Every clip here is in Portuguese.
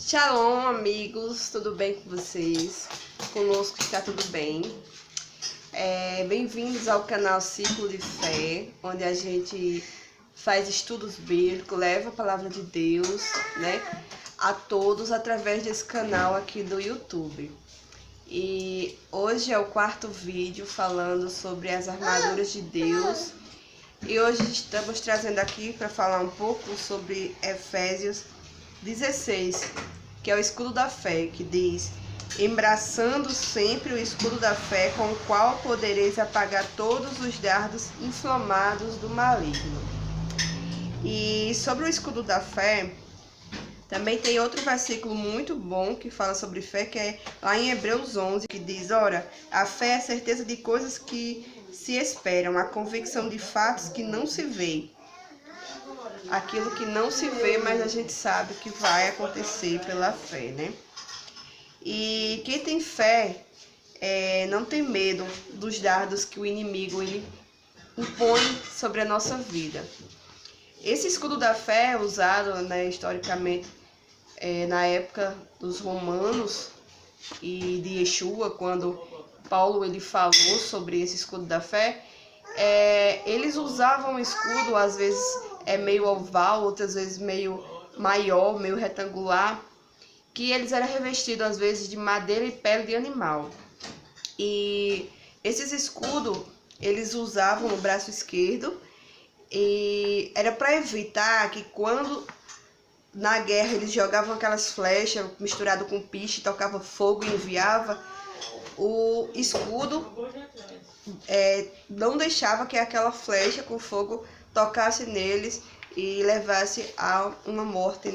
Shalom, amigos, tudo bem com vocês? Conosco está tudo bem. Bem-vindos ao canal Ciclo de Fé, onde a gente faz estudos bíblicos, leva a palavra de Deus, a todos através desse canal aqui do YouTube. E hoje é o quarto vídeo falando sobre as armaduras de Deus. E hoje estamos trazendo aqui para falar um pouco sobre Efésios 16, que é o escudo da fé, que diz: embraçando sempre o escudo da fé, com o qual podereis apagar todos os dardos inflamados do maligno. E sobre o escudo da fé, também tem outro versículo muito bom que fala sobre fé, que é lá em Hebreus 11, que diz: ora, a fé é a certeza de coisas que se esperam, a convicção de fatos que não se vê. Aquilo que não se vê, mas a gente sabe que vai acontecer pela fé, E quem tem fé não tem medo dos dardos que o inimigo ele impõe sobre a nossa vida. Esse escudo da fé é usado, historicamente, na época dos romanos e de Yeshua, quando Paulo ele falou sobre esse escudo da fé. Eles usavam o escudo, às vezes meio oval, outras vezes meio maior, meio retangular, que eles eram revestidos às vezes de madeira e pele de animal. E esses escudos eles usavam no braço esquerdo, e era para evitar que quando na guerra eles jogavam aquelas flechas misturado com piche, tocava fogo e enviava, o escudo não deixava que aquela flecha com fogo tocasse neles e levasse a uma morte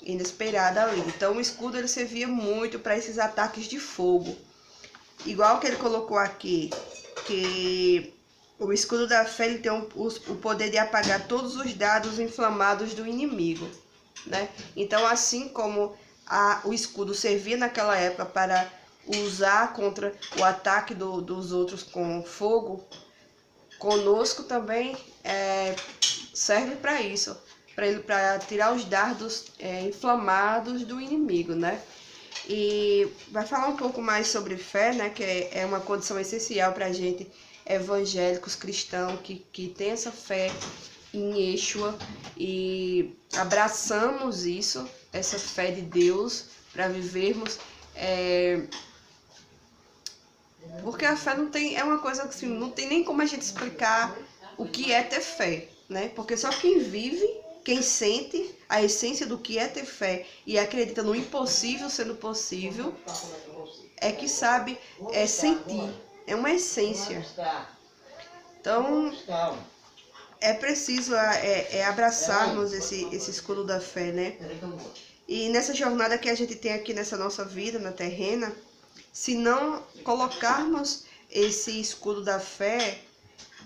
inesperada ali. Então o escudo ele servia muito para esses ataques de fogo. Igual que ele colocou aqui, que o escudo da fé ele tem o poder de apagar todos os dardos inflamados do inimigo. Então, assim como o escudo servia naquela época para usar contra o ataque dos outros com fogo, conosco também serve para isso, para tirar os dardos inflamados do inimigo, E vai falar um pouco mais sobre fé, que é uma condição essencial para a gente, evangélicos, cristãos, que tem essa fé em Yeshua e abraçamos isso, essa fé de Deus, para vivermos. Porque a fé é uma coisa que assim, não tem nem como a gente explicar o que é ter fé, Porque só quem vive, quem sente a essência do que é ter fé e acredita no impossível sendo possível, é que sabe sentir, é uma essência. Então, é preciso abraçarmos esse escudo da fé, E nessa jornada que a gente tem aqui nessa nossa vida, na terrena, se não colocarmos esse escudo da fé,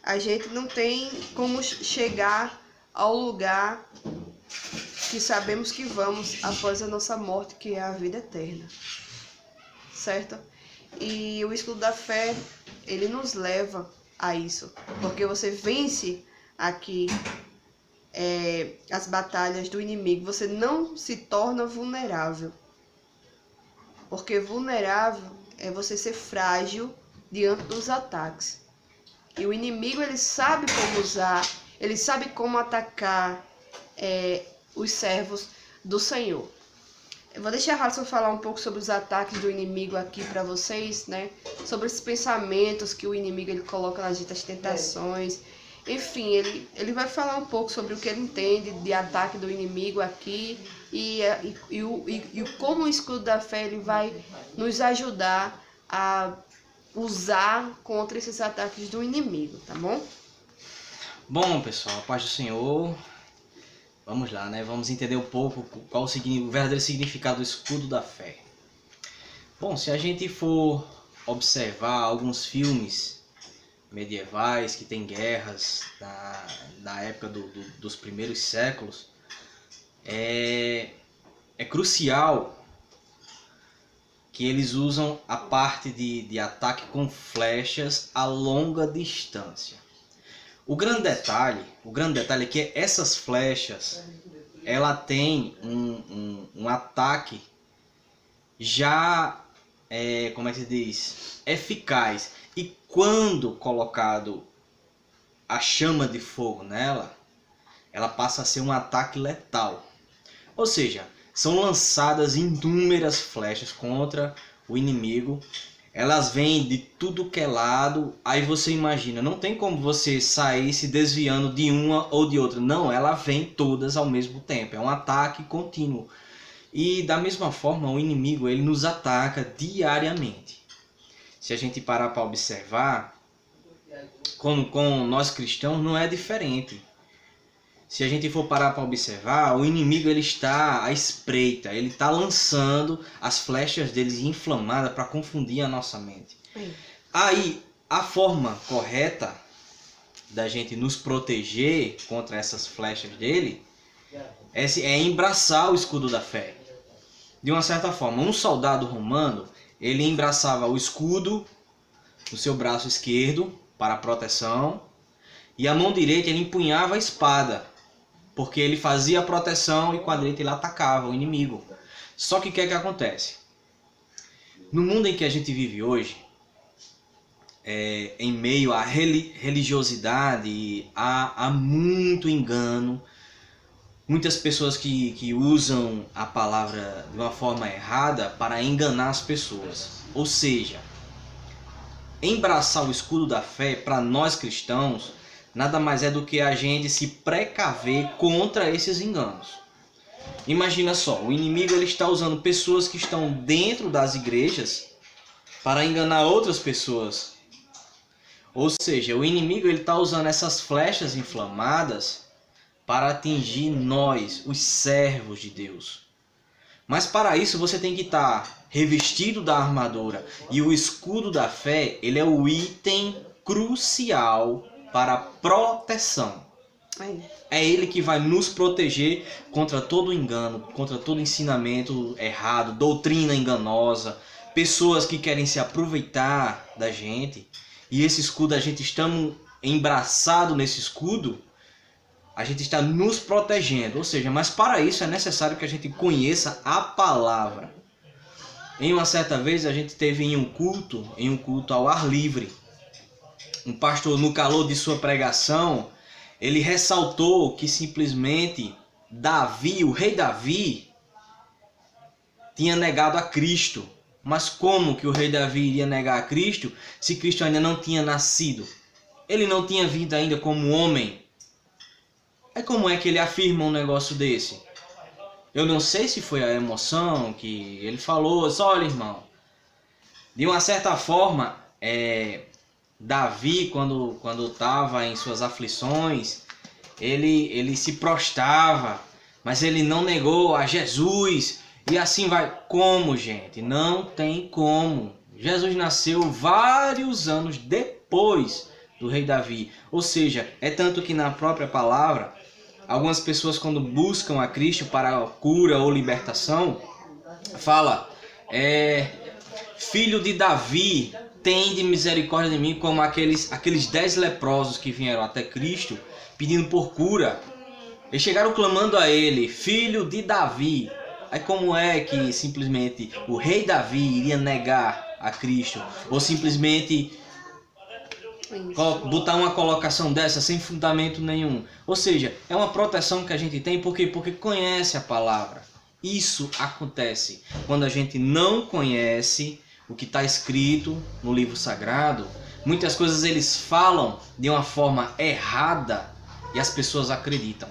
a gente não tem como chegar ao lugar que sabemos que vamos após a nossa morte, que é a vida eterna, certo? E o escudo da fé, ele nos leva a isso, porque você vence aqui as batalhas do inimigo, você não se torna vulnerável. Porque vulnerável é você ser frágil diante dos ataques. E o inimigo ele sabe como usar, ele sabe como atacar os servos do Senhor. Eu vou deixar a Hudson falar um pouco sobre os ataques do inimigo aqui para vocês, Sobre esses pensamentos que o inimigo ele coloca na gente, as tentações. Enfim, ele vai falar um pouco sobre o que ele entende de ataque do inimigo aqui e como o escudo da fé ele vai nos ajudar a usar contra esses ataques do inimigo, tá bom? Bom, pessoal, a paz do Senhor. Vamos lá, Vamos entender um pouco qual o verdadeiro significado do escudo da fé. Bom, se a gente for observar alguns filmes medievais que tem guerras na época dos primeiros séculos, é crucial que eles usam a parte de ataque com flechas a longa distância. O grande detalhe é que essas flechas ela tem um ataque já, como é que se diz, eficaz. E quando colocado a chama de fogo nela, ela passa a ser um ataque letal. Ou seja, são lançadas inúmeras flechas contra o inimigo. Elas vêm de tudo que é lado. Aí você imagina, não tem como você sair se desviando de uma ou de outra. Não, ela vem todas ao mesmo tempo. É um ataque contínuo. E da mesma forma, o inimigo ele nos ataca diariamente. Se a gente parar para observar, com nós cristãos não é diferente. Se a gente for parar para observar, o inimigo ele está à espreita, ele está lançando as flechas deles inflamadas para confundir a nossa mente. Aí, a forma correta da gente nos proteger contra essas flechas dele é embraçar o escudo da fé. De uma certa forma, um soldado romano, ele embraçava o escudo no seu braço esquerdo para proteção e a mão direita ele empunhava a espada, porque ele fazia a proteção e com a direita ele atacava o inimigo. Só que o que é que acontece? No mundo em que a gente vive hoje, em meio à religiosidade, há muito engano, muitas pessoas que usam a palavra de uma forma errada para enganar as pessoas. Ou seja, embraçar o escudo da fé para nós cristãos nada mais é do que a gente se precaver contra esses enganos. Imagina só, o inimigo ele está usando pessoas que estão dentro das igrejas para enganar outras pessoas. Ou seja, o inimigo ele está usando essas flechas inflamadas para atingir nós, os servos de Deus. Mas para isso você tem que estar revestido da armadura. E o escudo da fé ele é o item crucial para proteção. É ele que vai nos proteger contra todo engano, contra todo ensinamento errado, doutrina enganosa, pessoas que querem se aproveitar da gente. E esse escudo, a gente estamos embraçado nesse escudo, a gente está nos protegendo. Ou seja, mas para isso é necessário que a gente conheça a palavra. Em uma certa vez a gente teve em um culto ao ar livre. Um pastor, no calor de sua pregação, ele ressaltou que simplesmente Davi, o rei Davi, tinha negado a Cristo. Mas como que o rei Davi iria negar a Cristo se Cristo ainda não tinha nascido? Ele não tinha vindo ainda como homem. Aí como é que ele afirma um negócio desse? Eu não sei se foi a emoção que ele falou. Olha, irmão, de uma certa forma, Davi, quando estava em suas aflições, ele se prostrava, mas ele não negou a Jesus. E assim vai. Como, gente? Não tem como. Jesus nasceu vários anos depois do rei Davi. Ou seja, é tanto que na própria palavra, algumas pessoas quando buscam a Cristo para cura ou libertação, fala, filho de Davi, tende misericórdia de mim, como aqueles 10 leprosos que vieram até Cristo pedindo por cura. Eles chegaram clamando a ele, filho de Davi. Aí como é que simplesmente o rei Davi iria negar a Cristo? Ou simplesmente botar uma colocação dessa sem fundamento nenhum? Ou seja, é uma proteção que a gente tem porque conhece a palavra. Isso acontece quando a gente não conhece o que está escrito no livro sagrado. Muitas coisas eles falam de uma forma errada e as pessoas acreditam.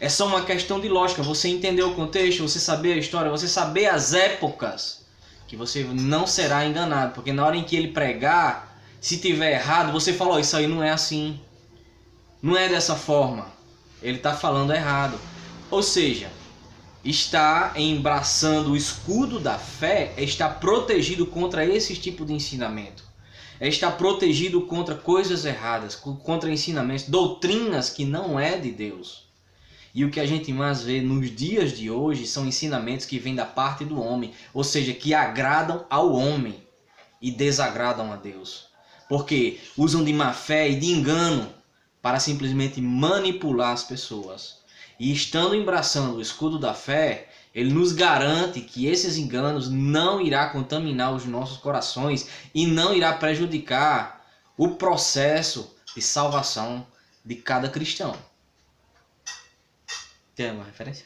É só uma questão de lógica, você entender o contexto, você saber a história, você saber as épocas, que você não será enganado. Porque na hora em que ele pregar, se tiver errado, você fala, oh, isso aí não é assim. Não é dessa forma. Ele está falando errado. Ou seja, está embraçando o escudo da fé, está protegido contra esse tipo de ensinamento. Está protegido contra coisas erradas, contra ensinamentos, doutrinas que não é de Deus. E o que a gente mais vê nos dias de hoje são ensinamentos que vêm da parte do homem, ou seja, que agradam ao homem e desagradam a Deus. Porque usam de má fé e de engano para simplesmente manipular as pessoas. E estando embraçando o escudo da fé, ele nos garante que esses enganos não irá contaminar os nossos corações e não irá prejudicar o processo de salvação de cada cristão. Tem uma referência?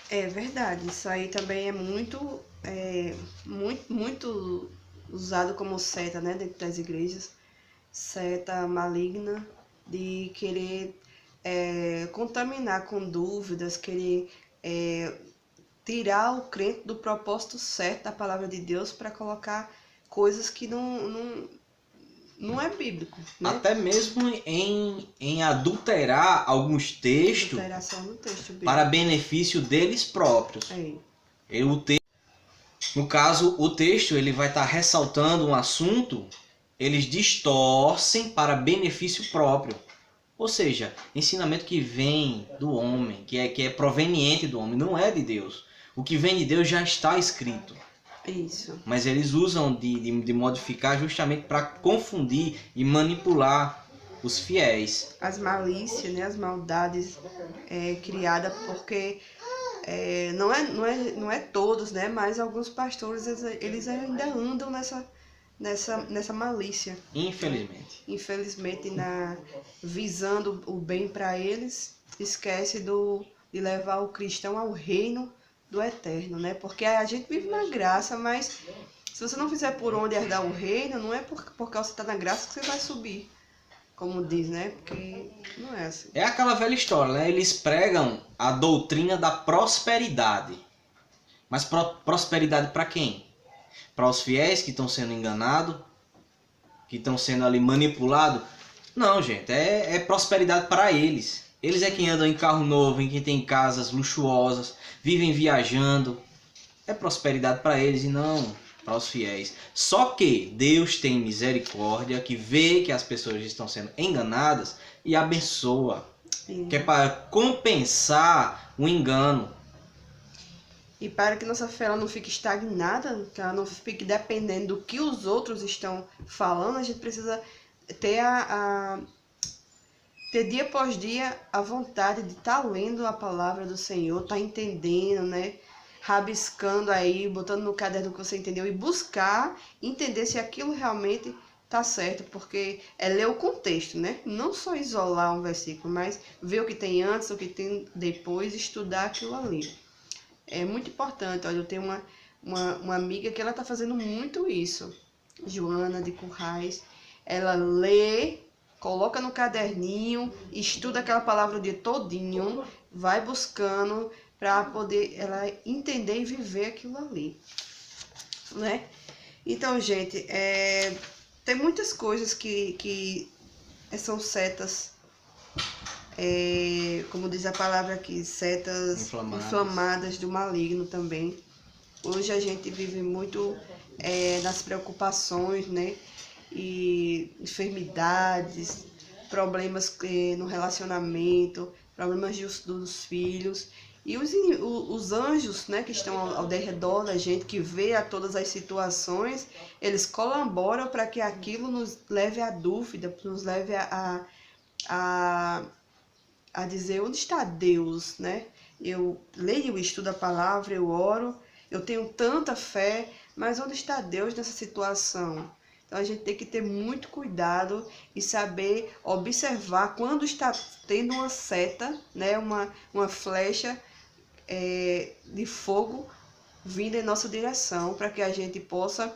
É verdade, isso aí também é muito usado como seta, né, dentro das igrejas, seta maligna de querer contaminar com dúvidas, querer tirar o crente do propósito certo da palavra de Deus para colocar coisas que não é bíblico, né? Até mesmo em adulterar alguns textos Alteração no texto bíblico. para benefício deles próprios. No caso, o texto ele vai estar ressaltando um assunto, eles distorcem para benefício próprio. Ou seja, ensinamento que vem do homem, que é proveniente do homem, não é de Deus. O que vem de Deus já está escrito. Isso. Mas eles usam de modificar justamente para confundir e manipular os fiéis. As malícias, né, as maldades criadas porque não é todos, né, mas alguns pastores eles ainda andam nessa malícia. Infelizmente. Infelizmente, visando o bem para eles, esquece de levar o cristão ao reino do eterno, né? Porque a gente vive na graça, mas se você não fizer por onde herdar o reino, não é por causa que você está na graça que você vai subir, como diz, né? Porque não é assim. É aquela velha história, né? Eles pregam a doutrina da prosperidade. Mas prosperidade para quem? Para os fiéis que estão sendo enganados, que estão sendo ali manipulados? Não, gente, é prosperidade para eles. Eles é quem andam em carro novo, em quem tem casas luxuosas, vivem viajando. É prosperidade para eles e não para os fiéis. Só que Deus tem misericórdia, que vê que as pessoas estão sendo enganadas e abençoa. Que é para compensar o engano. E para que nossa fé ela não fique estagnada, que ela não fique dependendo do que os outros estão falando, a gente precisa ter ter dia após dia a vontade de estar lendo a palavra do Senhor, estar entendendo, né? Rabiscando aí, botando no caderno o que você entendeu e buscar entender se aquilo realmente tá certo, porque é ler o contexto, né? Não só isolar um versículo, mas ver o que tem antes, o que tem depois, estudar aquilo ali. É muito importante. Olha, eu tenho uma amiga que ela tá fazendo muito isso, Joana de Currais. Ela lê, coloca no caderninho, estuda aquela palavra o dia todinho, vai buscando para poder ela entender e viver aquilo ali, né? Então, gente, tem muitas coisas que são setas, como diz a palavra aqui, setas inflamadas do maligno também. Hoje a gente vive muito nas preocupações, né? E enfermidades, problemas no relacionamento, problemas dos filhos. E os anjos, né, que estão ao redor da gente, que vê a todas as situações, eles colaboram para que aquilo nos leve à dúvida, nos leve a dizer onde está Deus, né? Eu leio e estudo a palavra, eu oro, eu tenho tanta fé, mas onde está Deus nessa situação? Então a gente tem que ter muito cuidado e saber observar quando está tendo uma seta, né, uma flecha de fogo vindo em nossa direção, para que a gente possa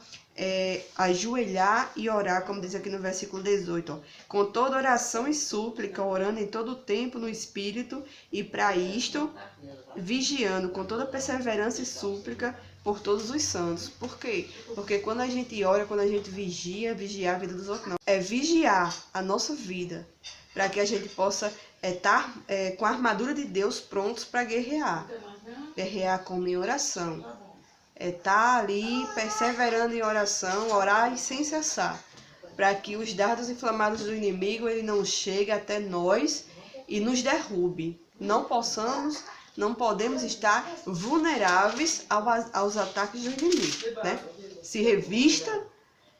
ajoelhar e orar, como diz aqui no versículo 18, ó, com toda oração e súplica, orando em todo o tempo no Espírito, e para isto, vigiando com toda perseverança e súplica por todos os santos. Por quê? Porque quando a gente ora, quando a gente vigiar a vida dos outros, não. É vigiar a nossa vida, para que a gente possa estar com a armadura de Deus prontos para guerrear. Guerrear como em oração. Estar ali perseverando em oração, orar e sem cessar, para que os dardos inflamados do inimigo ele não chegue até nós e nos derrube. Não podemos estar vulneráveis aos ataques do inimigo, né? Se revista,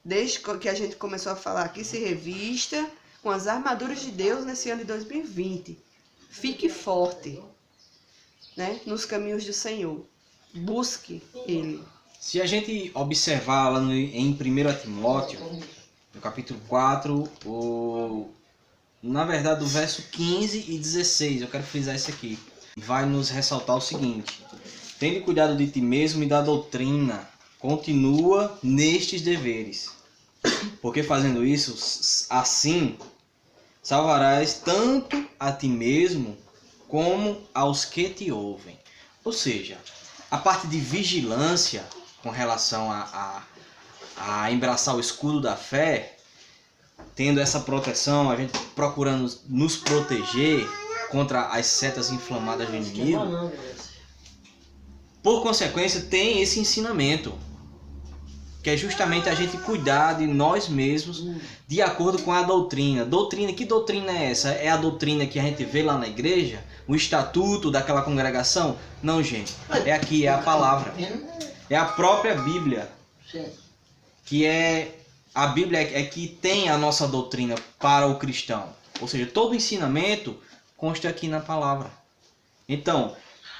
desde que a gente começou a falar aqui, se revista com as armaduras de Deus nesse ano de 2020. Fique forte, né, nos caminhos do Senhor. Busque Ele. Se a gente observar lá em 1 Timóteo, no capítulo 4, na verdade, do verso 15 e 16, eu quero frisar isso aqui. Vai nos ressaltar o seguinte: tende cuidado de ti mesmo e da doutrina, continua nestes deveres, porque fazendo isso, assim, salvarás tanto a ti mesmo como aos que te ouvem. Ou seja, a parte de vigilância com relação a embraçar o escudo da fé, tendo essa proteção, a gente procurando nos proteger contra as setas inflamadas do inimigo, por consequência tem esse ensinamento, que é justamente a gente cuidar de nós mesmos de acordo com a doutrina. Que doutrina é essa? É a doutrina que a gente vê lá na igreja? O estatuto daquela congregação? Não, gente. É aqui, é a palavra. É a própria Bíblia. Que é... A Bíblia é que tem a nossa doutrina para o cristão. Ou seja, todo ensinamento consta aqui na palavra. Então,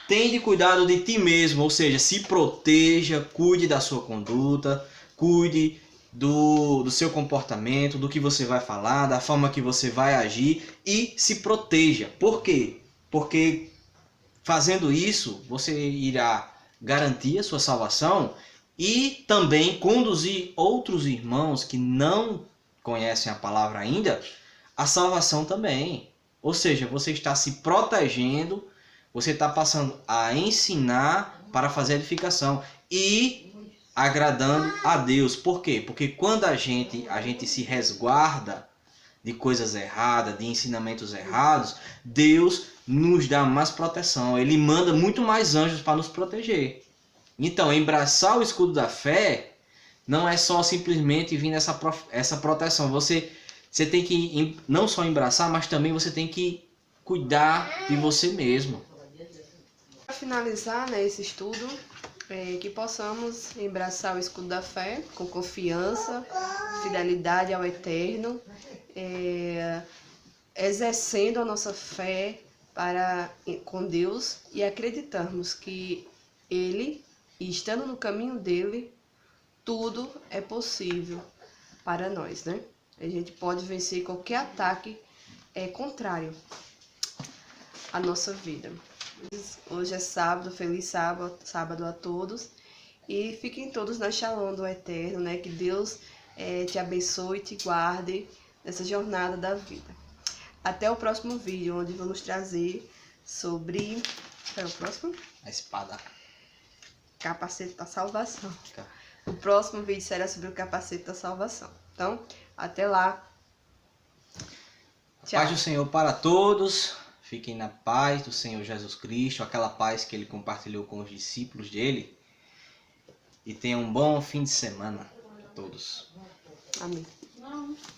tende cuidado de ti mesmo, ou seja, se proteja, cuide da sua conduta, cuide do seu comportamento, do que você vai falar, da forma que você vai agir e se proteja. Por quê? Porque fazendo isso, você irá garantir a sua salvação e também conduzir outros irmãos que não conhecem a palavra ainda a salvação também. Ou seja, você está se protegendo, você está passando a ensinar para fazer edificação e agradando a Deus. Por quê? Porque quando a gente se resguarda de coisas erradas, de ensinamentos errados, Deus nos dá mais proteção. Ele manda muito mais anjos para nos proteger. Então, embraçar o escudo da fé não é só simplesmente vir essa proteção. Você tem que não só embraçar, mas também você tem que cuidar de você mesmo. Para finalizar, né, esse estudo, que possamos embraçar o escudo da fé com confiança, fidelidade ao Eterno, exercendo a nossa fé com Deus e acreditarmos que Ele, estando no caminho dele, tudo é possível para nós, né? A gente pode vencer qualquer ataque contrário à nossa vida. Hoje é sábado, feliz sábado a todos. E fiquem todos na Shalom do Eterno, né? Que Deus te abençoe e te guarde nessa jornada da vida. Até o próximo vídeo, onde vamos trazer sobre... Qual é o próximo? A espada. Capacete da salvação. O próximo vídeo será sobre o capacete da salvação. Então, até lá. Tchau. Paz do Senhor para todos. Fiquem na paz do Senhor Jesus Cristo, aquela paz que Ele compartilhou com os discípulos dele. E tenham um bom fim de semana a todos. Amém.